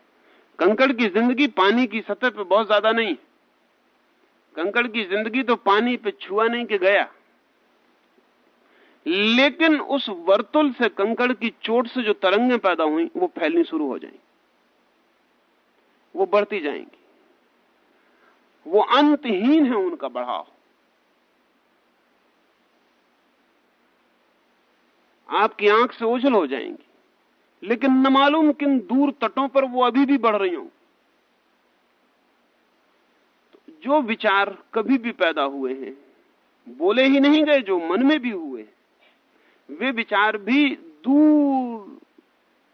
कंकड़ की जिंदगी पानी की सतह पे बहुत ज्यादा नहीं। कंकड़ की जिंदगी तो पानी पे छुआ नहीं कि गया, लेकिन उस वर्तुल से, कंकड़ की चोट से जो तरंगें पैदा हुई वो फैलनी शुरू हो जाएंगी, वो बढ़ती जाएंगी, वो अंतहीन है उनका बढ़ाव। आपकी आंख से ओझल हो जाएंगी, लेकिन न मालूम किन दूर तटों पर वो अभी भी बढ़ रही हों। तो जो विचार कभी भी पैदा हुए हैं, बोले ही नहीं गए, जो मन में भी हुए, वे विचार भी दूर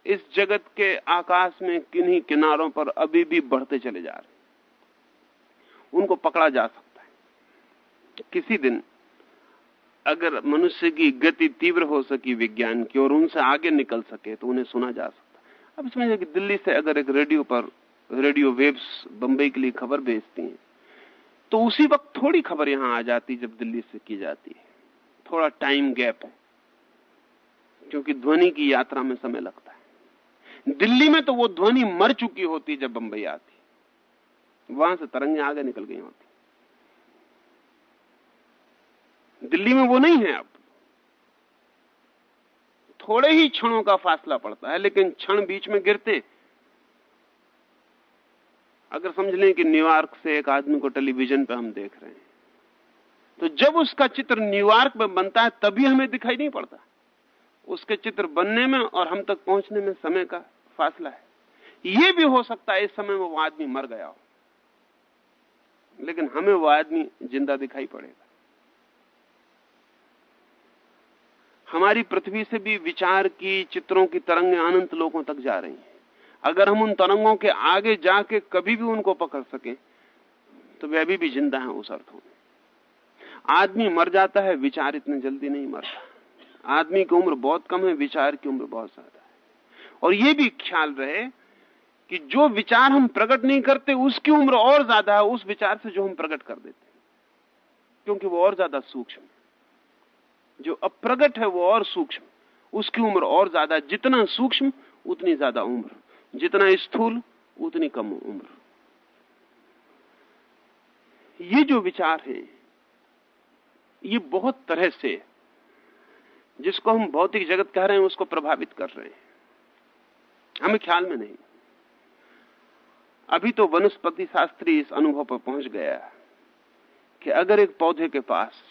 इस जगत के आकाश में किन्हीं किनारों पर अभी भी बढ़ते चले जा रहे। उनको पकड़ा जा सकता है। किसी दिन अगर मनुष्य की गति तीव्र हो सकी विज्ञान की और उनसे आगे निकल सके तो उन्हें सुना जा सकता है। अब समझिए कि दिल्ली से अगर एक रेडियो पर रेडियो वेव्स बंबई के लिए खबर भेजती हैं, तो उसी वक्त थोड़ी खबर यहां आ जाती जब दिल्ली से की जाती है। थोड़ा टाइम गैप है, क्योंकि ध्वनि की यात्रा में समय लगता है। दिल्ली में तो वो ध्वनि मर चुकी होती जब बंबई आती, वहां से तरंगें आगे निकल गई होती। दिल्ली में वो नहीं है। अब थोड़े ही क्षणों का फासला पड़ता है, लेकिन क्षण बीच में गिरते। अगर समझ लें कि न्यूयॉर्क से एक आदमी को टेलीविजन पे हम देख रहे हैं, तो जब उसका चित्र न्यूयॉर्क में बनता है तभी हमें दिखाई नहीं पड़ता। उसके चित्र बनने में और हम तक पहुंचने में समय का फासला है। यह भी हो सकता है इस समय में वो आदमी मर गया हो, लेकिन हमें वो आदमी जिंदा दिखाई पड़ेगा। हमारी पृथ्वी से भी विचार की, चित्रों की तरंगें अनंत लोगों तक जा रही हैं। अगर हम उन तरंगों के आगे जाके कभी भी उनको पकड़ सकें तो वे अभी भी जिंदा हैं उस अर्थों में। आदमी मर जाता है, विचार इतने जल्दी नहीं मरता। आदमी की उम्र बहुत कम है, विचार की उम्र बहुत ज्यादा है। और यह भी ख्याल रहे कि जो विचार हम प्रकट नहीं करते उसकी उम्र और ज्यादा है उस विचार से जो हम प्रकट कर देते, क्योंकि वो और ज्यादा सूक्ष्म। जो अप्रगट है वो और सूक्ष्म, उसकी उम्र और ज्यादा। जितना सूक्ष्म उतनी ज्यादा उम्र, जितना स्थूल उतनी कम उम्र। ये जो विचार है ये बहुत तरह से, जिसको हम भौतिक जगत कह रहे हैं, उसको प्रभावित कर रहे हैं, हमें ख्याल में नहीं। अभी तो वनस्पति शास्त्री इस अनुभव पर पहुंच गया कि अगर एक पौधे के पास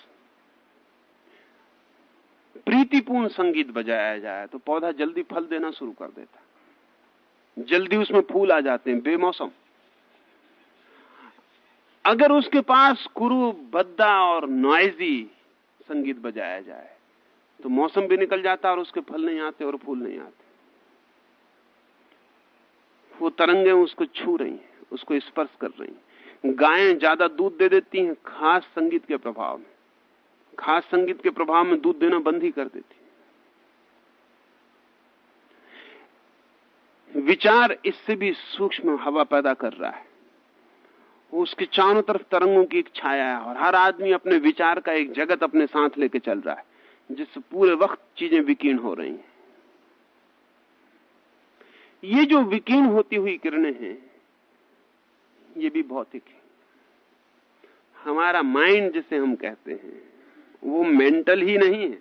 प्रीतिपूर्ण संगीत बजाया जाए तो पौधा जल्दी फल देना शुरू कर देता, जल्दी उसमें फूल आ जाते हैं बेमौसम। अगर उसके पास कुरु, भद्दा और नॉइजी संगीत बजाया जाए तो मौसम भी निकल जाता और उसके फल नहीं आते और फूल नहीं आते। वो तरंगें उसको छू रही हैं, उसको स्पर्श कर रही हैं। गायें ज्यादा दूध दे देती हैं खास संगीत के प्रभाव में। खास संगीत के प्रभाव में दूध देना बंद ही कर देती। विचार इससे भी सूक्ष्म हवा पैदा कर रहा है। उसके चारों तरफ तरंगों की एक छाया है और हर आदमी अपने विचार का एक जगत अपने साथ लेके चल रहा है, जिससे पूरे वक्त चीजें विकीर्ण हो रही हैं। ये जो विकीर्ण होती हुई किरणें हैं ये भी भौतिक है। हमारा माइंड जिसे हम कहते हैं वो मेंटल ही नहीं है।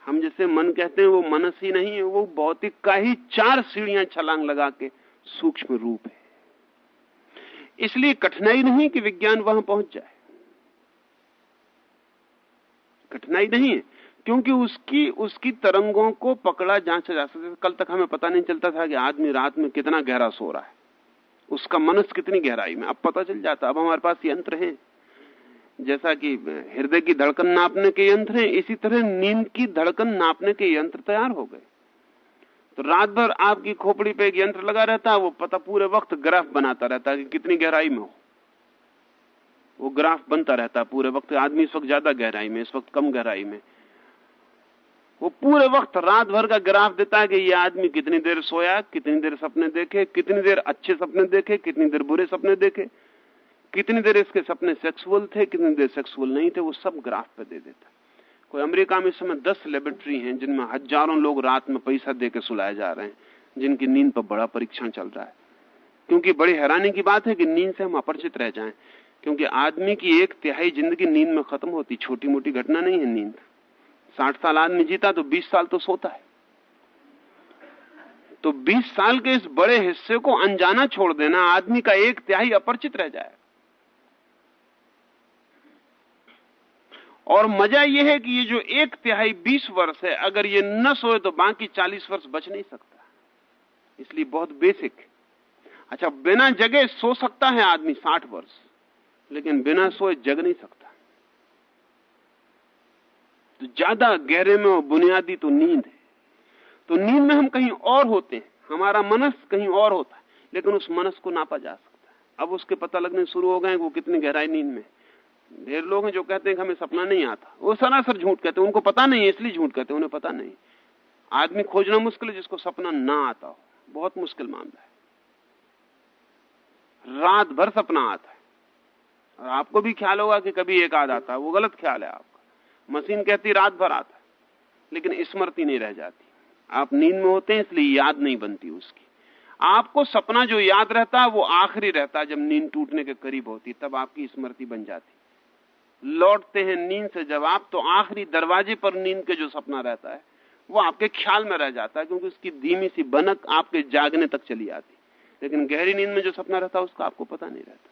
हम जिसे मन कहते हैं वो मनस ही नहीं है। वो भौतिक का ही 4 सीढ़ियां छलांग लगा के सूक्ष्म रूप है। इसलिए कठिनाई नहीं कि विज्ञान वहां पहुंच जाए, कठिनाई नहीं है, क्योंकि उसकी तरंगों को पकड़ा जांचा जा सकता है। कल तक हमें पता नहीं चलता था कि आदमी रात में कितना गहरा सो रहा है, उसका मनस कितनी गहराई में, अब पता चल जाता। अब हमारे पास यंत्र हैं, जैसा कि हृदय की धड़कन नापने के यंत्र हैं, इसी तरह नींद की धड़कन नापने के यंत्र तैयार हो गए। तो रात भर आपकी खोपड़ी पे एक यंत्र लगा रहता है, वो पता पूरे वक्त ग्राफ बनाता रहता है कि कितनी गहराई में हो। वो ग्राफ बनता रहता है पूरे वक्त। आदमी इस वक्त ज्यादा गहराई में, इस वक्त कम गहराई में। वो पूरे वक्त रात भर का ग्राफ देता है कि ये आदमी कितनी देर सोया, कितनी देर सपने देखे, कितनी देर अच्छे सपने देखे, कितनी देर बुरे सपने देखे, कितनी देर इसके सपने सेक्सुअल थे, कितनी देर सेक्सुअल नहीं थे। वो सब ग्राफ पे दे देता। कोई अमेरिका में इस समय 10 लेबोरेटरी हैं जिनमें हजारों लोग रात में पैसा दे के सुलाए जा रहे हैं, जिनकी नींद पर बड़ा परीक्षण चल रहा है। क्योंकि बड़ी हैरानी की बात है कि नींद से हम अपरिचित रह जाएं, क्योंकि आदमी की 1/3 जिंदगी नींद में खत्म होती। छोटी मोटी घटना नहीं है नींद। 60 साल आदमी जीता तो 20 साल तो सोता है। तो 20 साल के इस बड़े हिस्से को अनजाना छोड़ देना, आदमी का 1/3 अपरिचित रह जाए। और मजा यह है कि ये जो 1/3 20 वर्ष है, अगर ये न सोए तो बाकी 40 वर्ष बच नहीं सकता। इसलिए बहुत बेसिक। अच्छा, बिना जगह सो सकता है आदमी 60 वर्ष, लेकिन बिना सोए जग नहीं सकता। तो ज्यादा गहरे में और बुनियादी तो नींद है। तो नींद में हम कहीं और होते हैं, हमारा मनस कहीं और होता है, लेकिन उस मनस को नापा जा सकता है। अब उसके पता लगने शुरू हो गए वो कितनी गहराई नींद में। ढेर लोग हैं जो कहते हैं कि हमें सपना नहीं आता, वो सरासर झूठ कहते हैं। उनको पता नहीं है इसलिए झूठ कहते हैं, उन्हें पता नहीं। आदमी खोजना मुश्किल है जिसको सपना ना आता हो, बहुत मुश्किल मामला है। रात भर सपना आता है, और आपको भी ख्याल होगा कि कभी एक आध आता है, वो गलत ख्याल है आपका। मशीन कहती रात भर आता है, लेकिन स्मृति नहीं रह जाती। आप नींद में होते हैं इसलिए याद नहीं बनती उसकी। आपको सपना जो याद रहता है वो आखिरी रहता है, जब नींद टूटने के करीब होती, तब आपकी स्मृति बन जाती। लौटते हैं नींद से जब आप, तो आखिरी दरवाजे पर नींद के जो सपना रहता है वो आपके ख्याल में रह जाता है, क्योंकि उसकी धीमी सी बनक आपके जागने तक चली आती। लेकिन गहरी नींद में जो सपना रहता है उसका आपको पता नहीं रहता।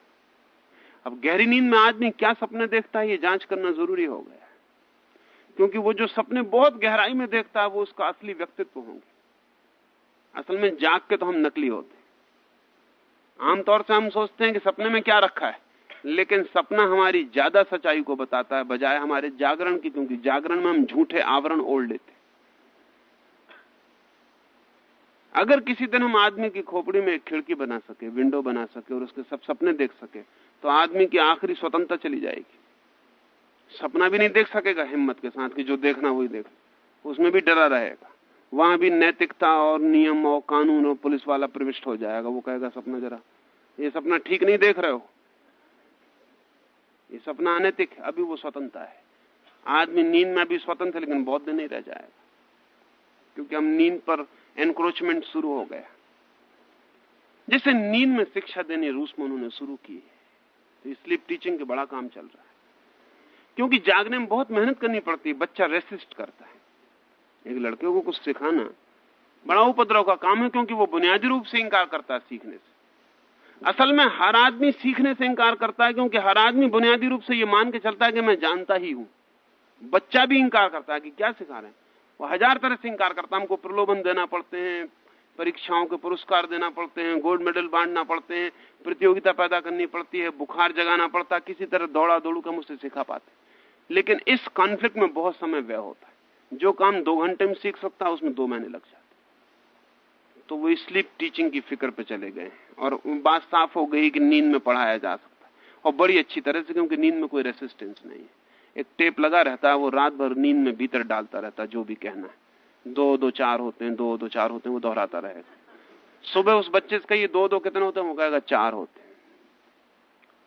अब गहरी नींद में आदमी क्या सपने देखता है ये जांच करना जरूरी हो गया, क्योंकि वो जो सपने बहुत गहराई में देखता है वो उसका असली व्यक्तित्व होंगे। असल में जाग के तो हम नकली होते हैं। आमतौर से हम सोचते हैं कि सपने में क्या रखा है, लेकिन सपना हमारी ज्यादा सच्चाई को बताता है बजाय हमारे जागरण की, क्योंकि जागरण में हम झूठे आवरण ओढ़ लेते हैं। अगर किसी दिन हम आदमी की खोपड़ी में एक खिड़की बना सके, विंडो बना सके और उसके सब सपने देख सके, तो आदमी की आखिरी स्वतंत्रता चली जाएगी। सपना भी नहीं देख सकेगा हिम्मत के साथ कि जो देखना वही देख, उसमें भी डरा रहेगा। वहां भी नैतिकता और नियम और कानून और पुलिस वाला प्रविष्ट हो जाएगा। वो कहेगा सपना जरा, ये सपना ठीक नहीं देख रहे हो, ये सपना अनैतिक है। अभी वो स्वतंत्र है। आदमी नींद में भी स्वतंत्र है, लेकिन बहुत दिन नहीं रह जाएगा, क्योंकि हम नींद पर एनक्रोचमेंट शुरू हो गया। जैसे नींद में शिक्षा देनी रूस में उन्होंने शुरू की है, तो स्लीप टीचिंग के बड़ा काम चल रहा है, क्योंकि जागने में बहुत मेहनत करनी पड़ती है। बच्चा रेसिस्ट करता है। एक लड़के को कुछ सिखाना बड़ा उपद्रव का काम है, क्योंकि वो बुनियादी रूप से इंकार करता है सीखने से। असल में हर आदमी सीखने से इंकार करता है, क्योंकि हर आदमी बुनियादी रूप से ये मान के चलता है कि मैं जानता ही हूं। बच्चा भी इंकार करता है कि क्या सिखा रहे हैं, वो हजार तरह से इंकार करता है। हमको प्रलोभन देना पड़ते हैं, परीक्षाओं के पुरस्कार देना पड़ते हैं, गोल्ड मेडल बांटना पड़ते हैं, प्रतियोगिता पैदा करनी पड़ती है, बुखार जगाना पड़ता है, किसी तरह दौड़ा दौड़ू का मुझसे सिखा पाते। लेकिन इस कॉन्फ्लिक्ट में बहुत समय व्यय होता है। जो काम 2 घंटे में सीख सकता है उसमें 2 महीने लग जाते। तो वो स्लीप टीचिंग की फिक्र पे चले गए, और बात साफ हो गई कि नींद में पढ़ाया जा सकता है, और बड़ी अच्छी तरह से, क्योंकि नींद में कोई रेसिस्टेंस नहीं है। एक टेप लगा रहता है, वो रात भर नींद में भीतर डालता रहता है जो भी कहना है। 2-2 4 होते हैं, 2-2 4 होते हैं, वो दोहराता रहेगा। सुबह उस बच्चे से कहिए 2-2 कितने होते हैं, वो कहेगा 4 होते हैं।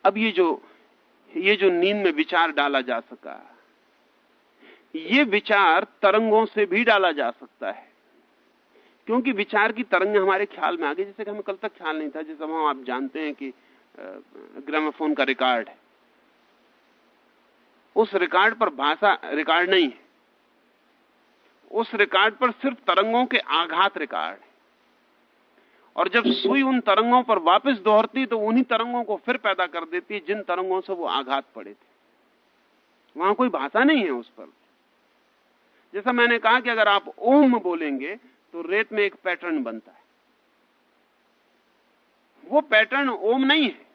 अब ये जो नींद में विचार डाला जा सका, ये विचार तरंगों से भी डाला जा सकता है, क्योंकि विचार की तरंग हमारे ख्याल में आ गई, जैसे कि हमें कल तक ख्याल नहीं था। जैसे हम आप जानते हैं कि ग्रामोफोन का रिकॉर्ड है, उस रिकॉर्ड पर भाषा रिकॉर्ड नहीं है, उस रिकॉर्ड पर सिर्फ तरंगों के आघात रिकॉर्ड है। और जब सुई उन तरंगों पर वापस दोहरती तो उन्हीं तरंगों को फिर पैदा कर देती है जिन तरंगों से वो आघात पड़े थे। वहां कोई भाषा नहीं है उस पर। जैसा मैंने कहा कि अगर आप ओम बोलेंगे तो रेत में एक पैटर्न बनता है। वो पैटर्न ओम नहीं है,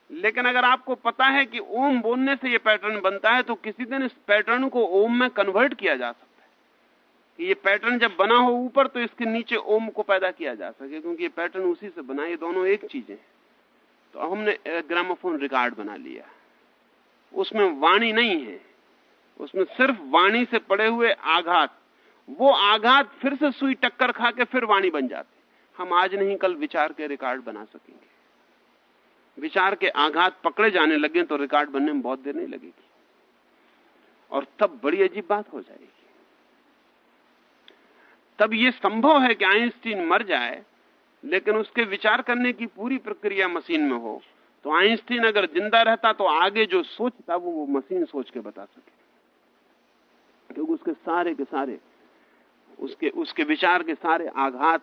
लेकिन अगर आपको पता है कि ओम बोलने से ये पैटर्न बनता है, तो किसी दिन इस पैटर्न को ओम में कन्वर्ट किया जा सकता है कि ये पैटर्न जब बना हो ऊपर तो इसके नीचे ओम को पैदा किया जा सके, क्योंकि ये पैटर्न उसी से बना। ये दोनों एक चीजें हैं। तो अब हमने ग्रामोफोन रिकॉर्ड बना लिया, उसमें वाणी नहीं है, उसमें सिर्फ वाणी से पड़े हुए आघात। वो आघात फिर से सुई टक्कर खा के फिर वाणी बन जाते। हम आज नहीं कल विचार के रिकॉर्ड बना सकेंगे। विचार के आघात पकड़े जाने लगे तो रिकॉर्ड बनने में बहुत देर नहीं लगेगी, और तब बड़ी अजीब बात हो जाएगी। तब यह संभव है कि आइंस्टीन मर जाए, लेकिन उसके विचार करने की पूरी प्रक्रिया मशीन में हो। तो आइंस्टीन अगर जिंदा रहता तो आगे जो सोचता वो मशीन सोच के बता सके, क्योंकि उसके सारे के सारे उसके विचार के सारे आघात